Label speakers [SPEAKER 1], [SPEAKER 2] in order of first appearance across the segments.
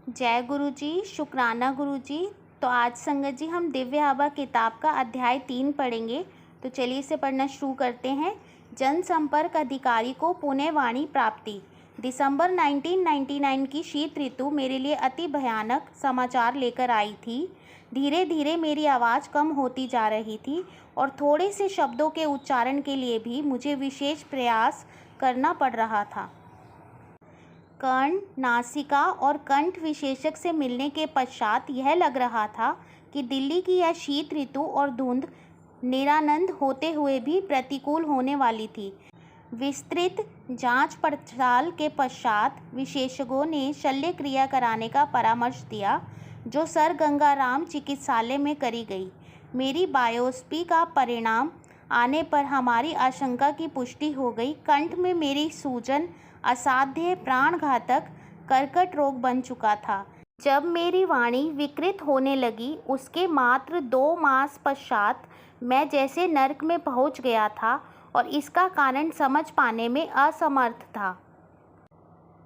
[SPEAKER 1] जय गुरु जी, शुक्राना गुरु जी। तो आज संगत जी हम दिव्य आभा किताब का अध्याय 3 पढ़ेंगे। तो चलिए इसे पढ़ना शुरू करते हैं। जनसंपर्क अधिकारी को पुणे वाणी प्राप्ति। दिसंबर 1999 की शीत ऋतु मेरे लिए अति भयानक समाचार लेकर आई थी। धीरे धीरे मेरी आवाज़ कम होती जा रही थी और थोड़े से शब्दों के उच्चारण के लिए भी मुझे विशेष प्रयास करना पड़ रहा था। कर्ण, नासिका और कंठ विशेषज्ञ से मिलने के पश्चात यह लग रहा था कि दिल्ली की यह शीत ऋतु और धुंध निरानंद होते हुए भी प्रतिकूल होने वाली थी। विस्तृत जांच पड़ताल के पश्चात विशेषज्ञों ने शल्य क्रिया कराने का परामर्श दिया, जो सर गंगाराम चिकित्सालय में करी गई। मेरी बायोप्सी का परिणाम आने पर हमारी आशंका की पुष्टि हो गई। कंठ में मेरी सूजन असाध्य प्राणघातक कर्कट रोग बन चुका था। जब मेरी वाणी विकृत होने लगी, उसके मात्र 2 मास पश्चात मैं जैसे नर्क में पहुंच गया था और इसका कारण समझ पाने में असमर्थ था।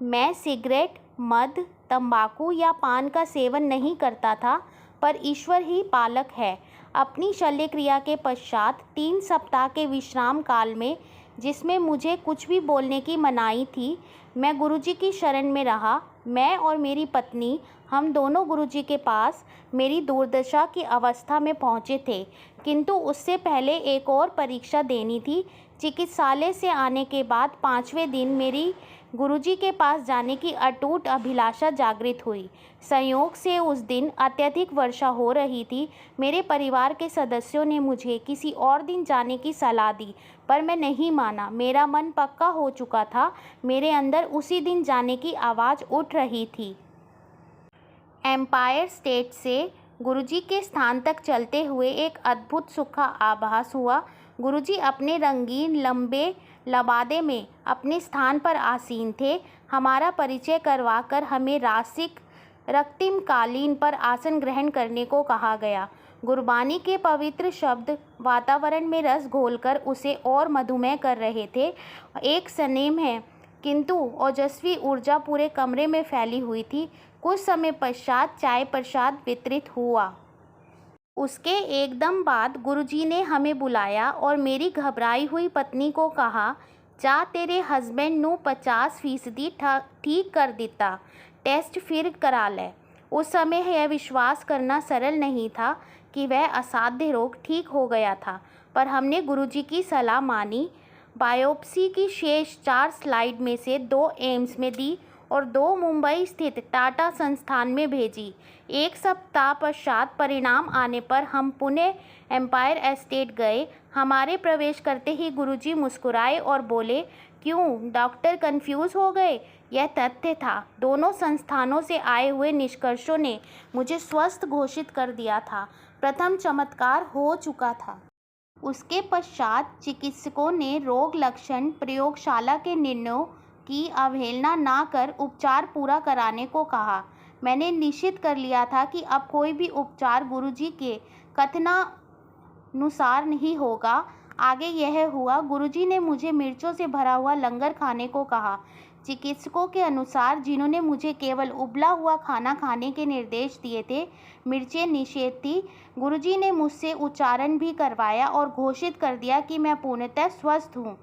[SPEAKER 1] मैं सिगरेट, मद, तंबाकू या पान का सेवन नहीं करता था, पर ईश्वर ही पालक है। अपनी शल्य क्रिया के पश्चात 3 सप्ताह के विश्राम काल में, जिसमें मुझे कुछ भी बोलने की मनाही थी, मैं गुरुजी की शरण में रहा। मैं और मेरी पत्नी, हम दोनों गुरुजी के पास मेरी दुर्दशा की अवस्था में पहुँचे थे, किंतु उससे पहले एक और परीक्षा देनी थी। चिकित्सालय से आने के बाद 5वें दिन मेरी गुरुजी के पास जाने की अटूट अभिलाषा जागृत हुई। संयोग से उस दिन अत्यधिक वर्षा हो रही थी। मेरे परिवार के सदस्यों ने मुझे किसी और दिन जाने की सलाह दी, पर मैं नहीं माना। मेरा मन पक्का हो चुका था। मेरे अंदर उसी दिन जाने की आवाज़ उठ रही थी। एम्पायर स्टेट से गुरुजी के स्थान तक चलते हुए एक अद्भुत सुख का आभास हुआ। गुरुजी अपने रंगीन लंबे लबादे में अपने स्थान पर आसीन थे। हमारा परिचय करवाकर हमें रासिक रक्तिम कालीन पर आसन ग्रहण करने को कहा गया। गुरबानी के पवित्र शब्द वातावरण में रस घोलकर उसे और मधुमेह कर रहे थे। एक स्नेह है किंतु ओजस्वी ऊर्जा पूरे कमरे में फैली हुई थी। कुछ समय पश्चात चाय प्रसाद वितरित हुआ। उसके एकदम बाद गुरुजी ने हमें बुलाया और मेरी घबराई हुई पत्नी को कहा, जा तेरे हस्बैंड नू 50% ठीक कर दिता, टेस्ट फिर करा ले। उस समय यह विश्वास करना सरल नहीं था कि वह असाध्य रोग ठीक हो गया था, पर हमने गुरुजी की सलाह मानी। बायोप्सी की शेष 4 स्लाइड में से 2 एम्स में दी और 2 मुंबई स्थित टाटा संस्थान में भेजी। 1 सप्ताह पश्चात परिणाम आने पर हम पुणे एम्पायर एस्टेट गए। हमारे प्रवेश करते ही गुरुजी मुस्कुराए और बोले, क्यों डॉक्टर कंफ्यूज हो गए? यह तथ्य था। दोनों संस्थानों से आए हुए निष्कर्षों ने मुझे स्वस्थ घोषित कर दिया था। प्रथम चमत्कार हो चुका था। उसके पश्चात चिकित्सकों ने रोग लक्षण प्रयोगशाला के निर्णयों की अवहेलना ना कर उपचार पूरा कराने को कहा। मैंने निश्चित कर लिया था कि अब कोई भी उपचार गुरुजी के कथनानुसार नहीं होगा। आगे यह हुआ, गुरुजी ने मुझे मिर्चों से भरा हुआ लंगर खाने को कहा। चिकित्सकों के अनुसार, जिन्होंने मुझे केवल उबला हुआ खाना खाने के निर्देश दिए थे, मिर्चें निषेध थी। गुरुजी ने मुझसे उच्चारण भी करवाया और घोषित कर दिया कि मैं पूर्णतः स्वस्थ हूँ।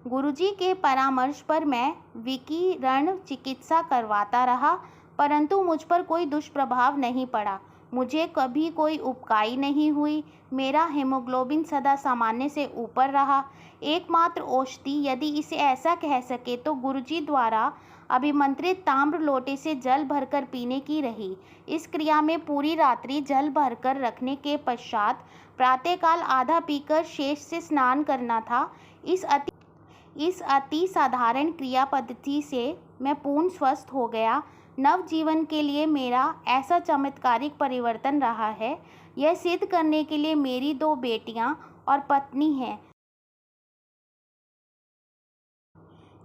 [SPEAKER 1] गुरुजी के परामर्श पर मैं विकिरण चिकित्सा करवाता रहा, परंतु मुझ पर कोई दुष्प्रभाव नहीं पड़ा। मुझे कभी कोई उबकाई नहीं हुई। मेरा हीमोग्लोबिन सदा सामान्य से ऊपर रहा। एकमात्र औषधि, यदि इसे ऐसा कह सके, तो गुरुजी द्वारा अभिमंत्रित ताम्र लोटे से जल भरकर पीने की रही। इस क्रिया में पूरी रात्रि जल भरकर रखने के पश्चात प्रातःकाल आधा पीकर शेष से स्नान करना था। इस अति साधारण क्रिया पद्धति से मैं पूर्ण स्वस्थ हो गया। नव जीवन के लिए मेरा ऐसा चमत्कारिक परिवर्तन रहा है, यह सिद्ध करने के लिए मेरी 2 बेटियां और पत्नी हैं।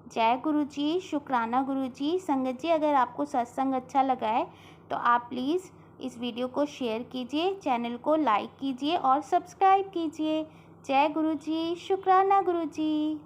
[SPEAKER 1] जय गुरु जी, शुक्राना गुरु जी। संगत जी, अगर आपको सत्संग अच्छा लगा है तो आप प्लीज़ इस वीडियो को शेयर कीजिए, चैनल को लाइक कीजिए और सब्सक्राइब कीजिए। जय गुरु जी, शुक्राना गुरु जी।